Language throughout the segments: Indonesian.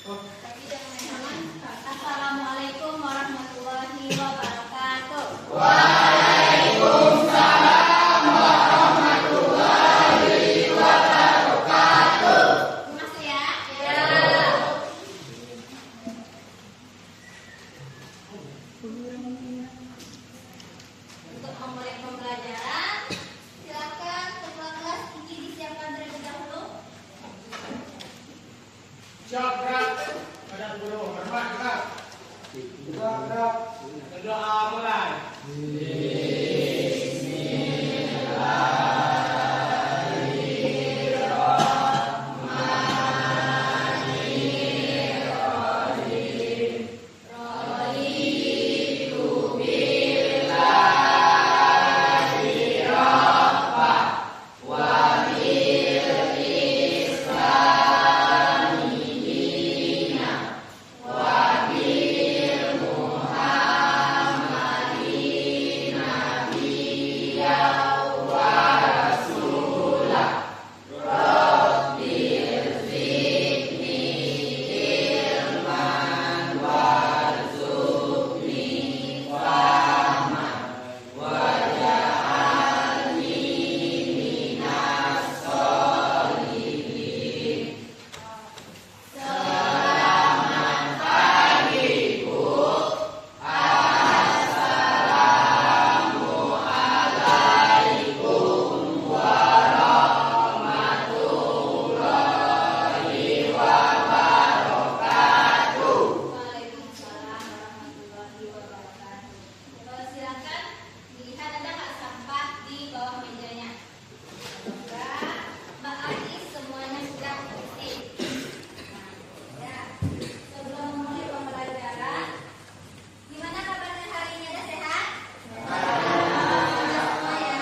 Assalamualaikum warahmatullahi wabarakatuh. Waalaikumsalam warahmatullahi wabarakatuh. Masuk ya? Ya. Untuk memulai pembelajaran, silakan ketua kelas Kiki disiapkan terlebih dahulu. Siap, pada guru hormat kita. Berdoa mulai. Waalaikumsalam warahmatullahi wabarakatuh. Silakan dilihat ada nggak sampah di bawah mejanya. Enggak, Mbak Adi semuanya sudah bersih. Ya, sebelum mulai pembelajaran, gimana kabarnya hari ini? Ada sehat? Sudah semua ya?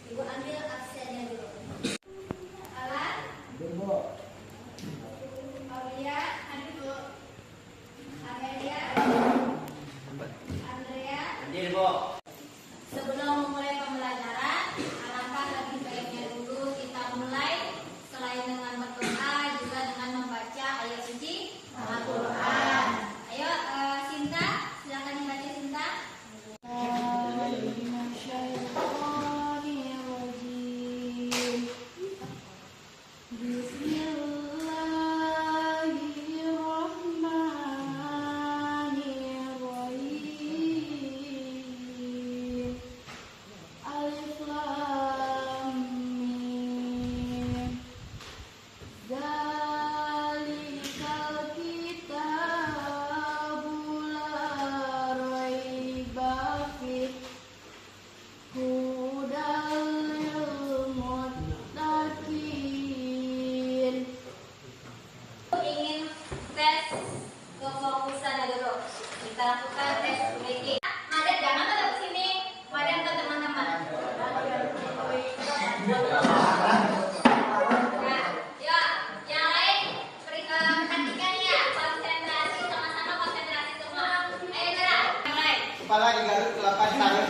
Ibu ambil absennya dulu. Alan? Aulia, aduh Bu. Amelia, Andrea. Hadir, Bu. Sebelum memulai pembelajaran, alangkah lebih baiknya dulu kita mulai selain dengan berdoa juga dengan membaca ayat suci Al-Quran. Ayo, Sinta, silakan dibaca Sinta. Bismillahirrahmanirrahim. Alif Lam Mim. Zalikal kitabu la raiba fih. Hudal lil muttaqin. Ingin tes kefokusannya dulu. Kita lakukan tes reading. Madam jangan tetap sini. Madam ke teman-teman. Nah, ya, yang lain perhatikan ya. Konsentrasi sama-sama konsentrasi semua. Ayo gerak. Yang lain. Kepala digarut, kelapa digarut.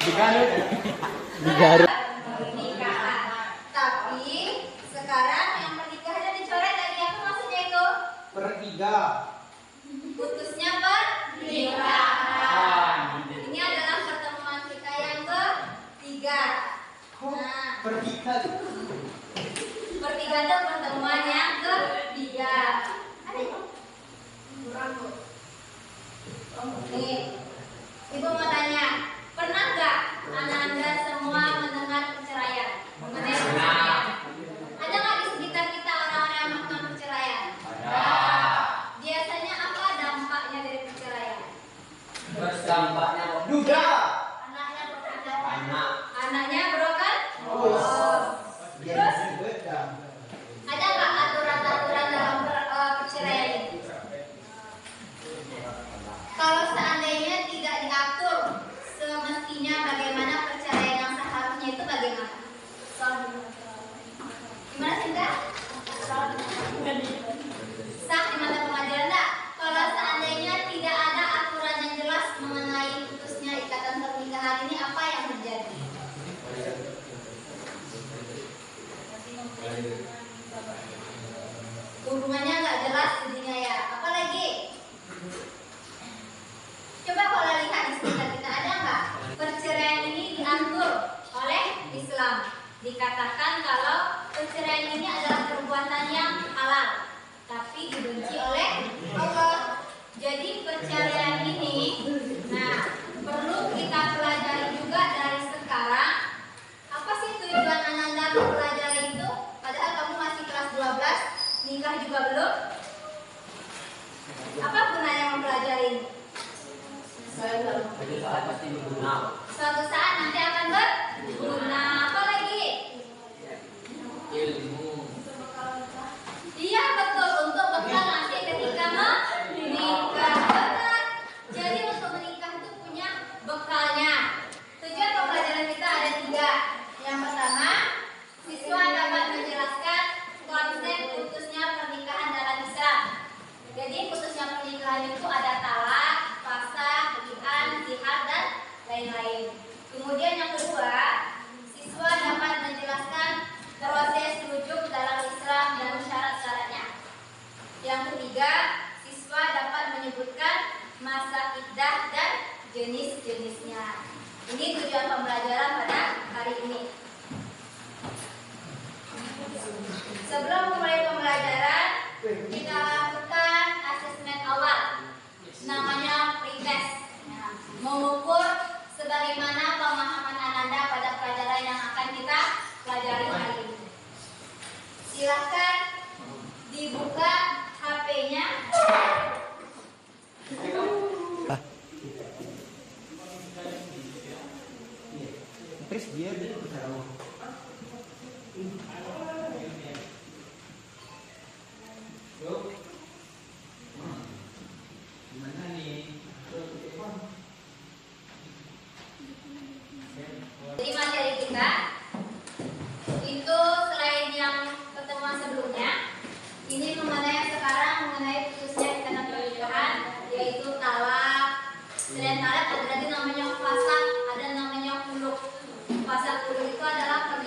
Digarut. Pernikahan. Tapi sekarang yang pernikahannya dicoret dari apa maksudnya itu? Pertiga. Putusnya pernikahan. Ini adalah pertemuan kita yang ketiga. Nah, Pertiga. pertiga itu pertemuan yang ketiga. Ada itu? Kurang Bu. Nih, Ibu mau tanya, pernah nggak Anda semua mendengar perceraian? Mengenai perceraian? Ada nggak di sekitar kita orang-orang yang melakukan perceraian? Biasanya apa dampaknya dari perceraian? Bersampahnya duda. Anaknya berokan. Anak. Anaknya berokan? Dia Terus beda. ada nggak aturan-aturan dalam perceraian ini? Kalau seandainya tidak diatur Islam. Dikatakan kalau perceraian ini adalah perbuatan yang halal, tapi dibenci oleh Allah. Jadi perceraian ini, nah, perlu kita pelajari juga dari sekarang. Apa sih tujuan Ananda mempelajari itu? Padahal kamu masih kelas 12, nikah juga belum. Apa gunanya mempelajari ini? Suatu saat nanti akan berguna. Apa lagi? Iya betul, untuk bekal nanti ketika menikah. Benar. Jadi untuk menikah itu punya bekalnya. Tujuan pembelajaran kita ada 3. Yang pertama, siswa dapat menjelaskan konsep putusnya pernikahan dalam Islam. Jadi putusnya pernikahan itu ada talak, fasakh, li'an, zihar, dan lain-lain. Kemudian yang kedua, siswa dapat menjelaskan proses rujuk dalam Islam dan syarat-syaratnya. Yang ketiga, siswa dapat menyebutkan masa iddah dan jenis-jenisnya. Ini tujuan pembelajaran pada hari ini. Sebelum mulai pembelajaran, kita lakukan asesmen awal, namanya pretest. Nah, mengukur sebagaimana pemahaman Ananda pada pelajaran yang akan kita pelajari hari ini. Silakan dibuka HP-nya. Terus dia Gimana nih? Jadi materi kita itu selain yang pertemuan sebelumnya, ini mengenai sekarang mengenai putusnya tentang pernikahan, yaitu talak. Selain talak ada lagi namanya fasakh, ada namanya khulu'. Fasakh khulu' itu adalah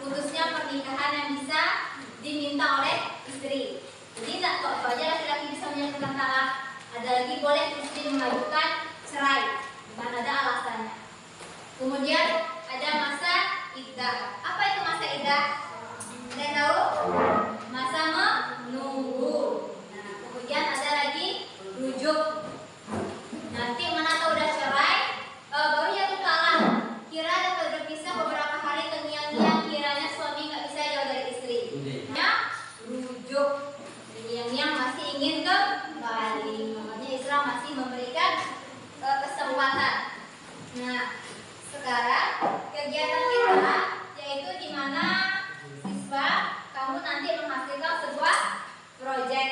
putusnya pernikahan yang bisa diminta oleh istri. Jadi tidak kok aja laki-laki bisa menyatakan talak. Ada lagi boleh istri mengajukan cerai dan ada alasannya. Kemudian ada masa iddah. Apa itu masa iddah? Ada yang tahu? Masa menunggu. Nah, kemudian ada lagi rujuk. Nanti mana tahu udah cerai, baru jatuh talak. Kira atau berpisah beberapa hari terngiang-ngiang kiranya suami nggak bisa jauh dari istri. Ya, rujuk. Yang masih ingin kembali. Makanya Islam masih memberikan kesempatan. Nah, sekarang kegiatan kita yaitu di mana siswa kamu nanti menghasilkan sebuah proyek.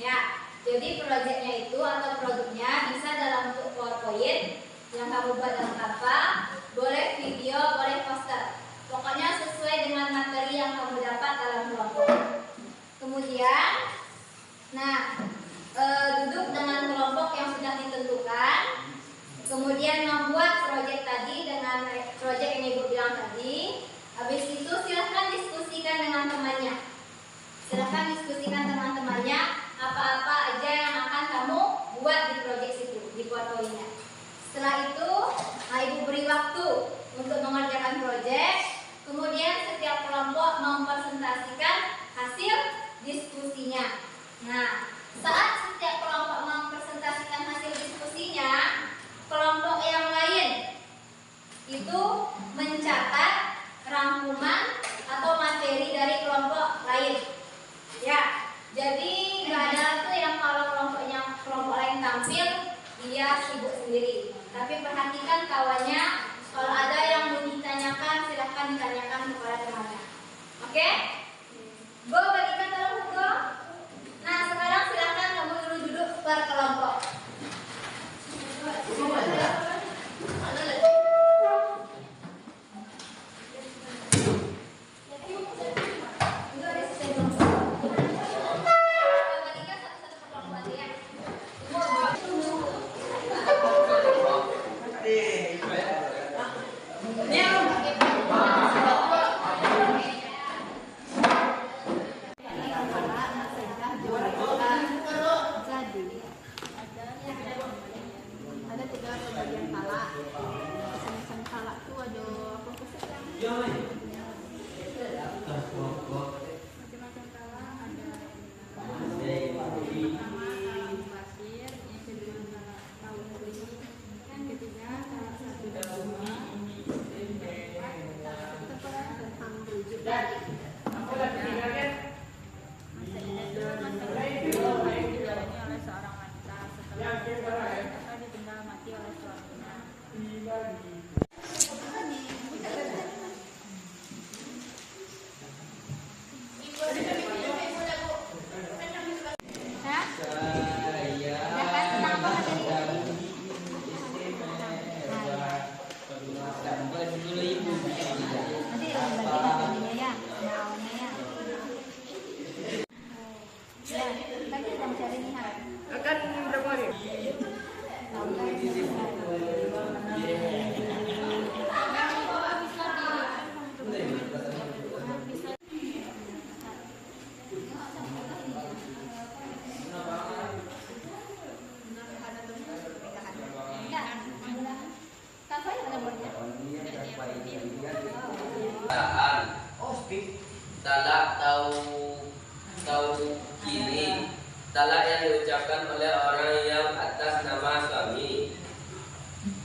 Ya, jadi proyeknya itu atau produknya bisa dalam bentuk PowerPoint yang kamu buat dalam Canva, boleh video, boleh poster. Pokoknya sesuai dengan materi yang kamu dapat dalam kelompok. Kemudian, duduk dengan kelompok yang sudah ditentukan. Kemudian membuat proyek tadi dengan proyek yang Ibu bilang tadi. Habis itu silahkan diskusikan dengan temannya. Silahkan diskusikan teman-temannya apa-apa aja yang akan kamu buat di proyek situ, di PowerPoint-nya. Setelah itu, Ibu beri waktu untuk mengerjakan proyek. Kemudian setiap kelompok mempresentasikan hasil diskusinya. Nah, saat setiap kelompok mempresentasikan hasil diskusinya, kelompok yang lain itu mencatat rangkuman atau materi dari kelompok lain. Ya, jadi nggak ada tuh yang kalau kelompok lain tampil dia sibuk sendiri. Tapi perhatikan kawannya, kalau ada yang mau ditanyakan silahkan ditanyakan kepada temannya. Oke? Go, bagikan tolong go. Nah, sekarang silahkan kamu duduk per kelompok. Ya, apa lagi tinggalnya? Masa idah itu masa berikut yang dijalani oleh seorang wanita setelah mereka ditinggal mati oleh suaminya. Hah? Ya kan, tentang apa materi ini? Nanti bagi-baginya ya, sama awalnya ya. Ya, kan kita mencari nih, Ha. Akan berapa hari? Tahu kan? Kan saya ada nomornya. Talak tahu kiri. Talak yang diucapkan oleh orang yang atas nama suami.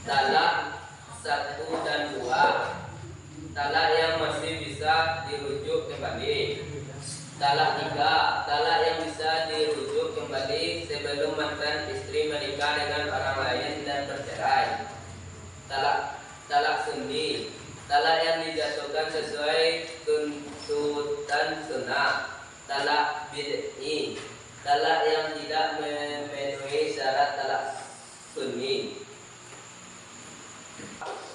Talak 1 dan 2. Talak yang masih bisa dirujuk kembali. Talak 3. Talak yang bisa dirujuk kembali sebelum mantan istri menikah dengan orang lain dan bercerai. Talak sunni. Talak yang dijatuhkan sesuai tuntutan sunnah. Talak bid'i. Talak yang tidak memenuhi syarat talak sunni.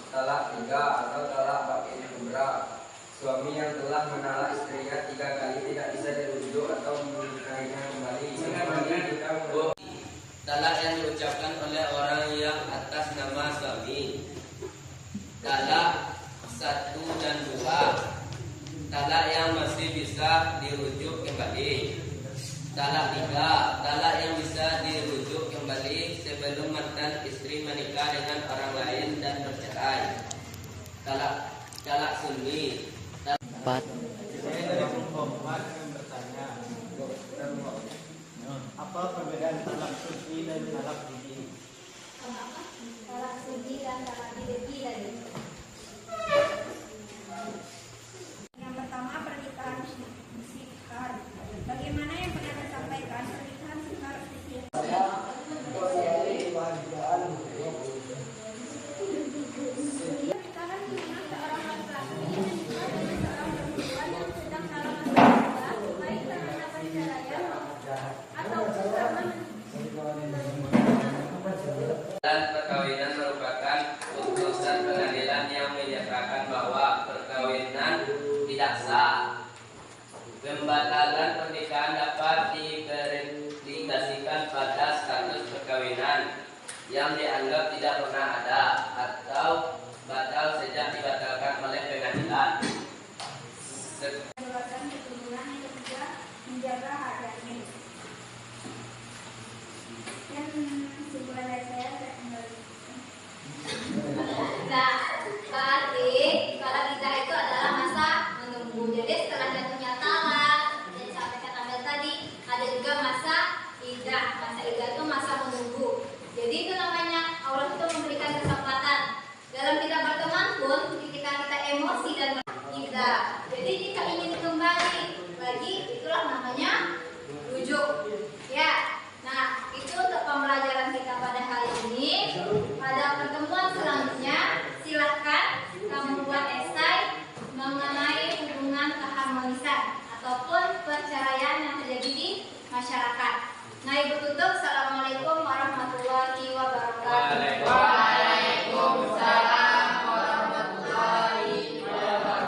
Talak 3 atau talak bakin kubra. Suami yang telah menalak istrinya 3 kali tidak bisa dirujuk atau menikahinya kembali. Talak yang diucapkan oleh orang yang atas nama suami. Talak 1 dan 2. Talak yang masih bisa dirujuk kembali. Talak 3. Talak yang bisa dirujuk kembali sebelum mantan istri menikah dengan orang lain dan bercerai. Talak sunni. Empat. Saya dari kelompok 4 yang bertanya. Apa perbedaan talak sunni dan talak bid'i? Talak sunni dan talak bid'i tadi. Yang pertama pernikahan sikar. Bagaimana yang pernah disampaikan pernikahan sikar itu? Pernikahan di mana seorang laki-laki menikah dengan seorang perempuan yang sedang dalam masa iddah, baik karena perceraian ataupun karena Dan perkawinan merupakan putusan pengadilan yang menyatakan bahwa perkawinan tidak sah. Pembatalan pernikahan dapat diindikasikan pada status perkawinan yang dianggap tidak pernah ada atau batal sejak dibatalkan oleh pengadilan. mengeluarkan keturunan. Yang ketiga, menjaga harganya. Yang sebulan dari saya kembali. Nah, berarti kalau iddah itu adalah masa menunggu. Jadi setelah jatuhnya talak, yang disampaikan Amel tadi, ada juga masa iddah. Masa iddah itu masa menunggu. Jadi itu namanya Allah itu memberikan kesempatan. Dalam kita berteman pun, ketika kita emosi dan iddah. Jadi jika ingin kembali lagi, itulah namanya rujuk. Ya. Nah, itu untuk pembelajaran kita pada hari ini. Pada pertemuan selanjutnya, silahkan kamu buat esai mengenai hubungan keharmonisan ataupun perceraian yang terjadi di masyarakat. Nah, ibu tutup. Assalamualaikum warahmatullahi wabarakatuh. Waalaikumsalam.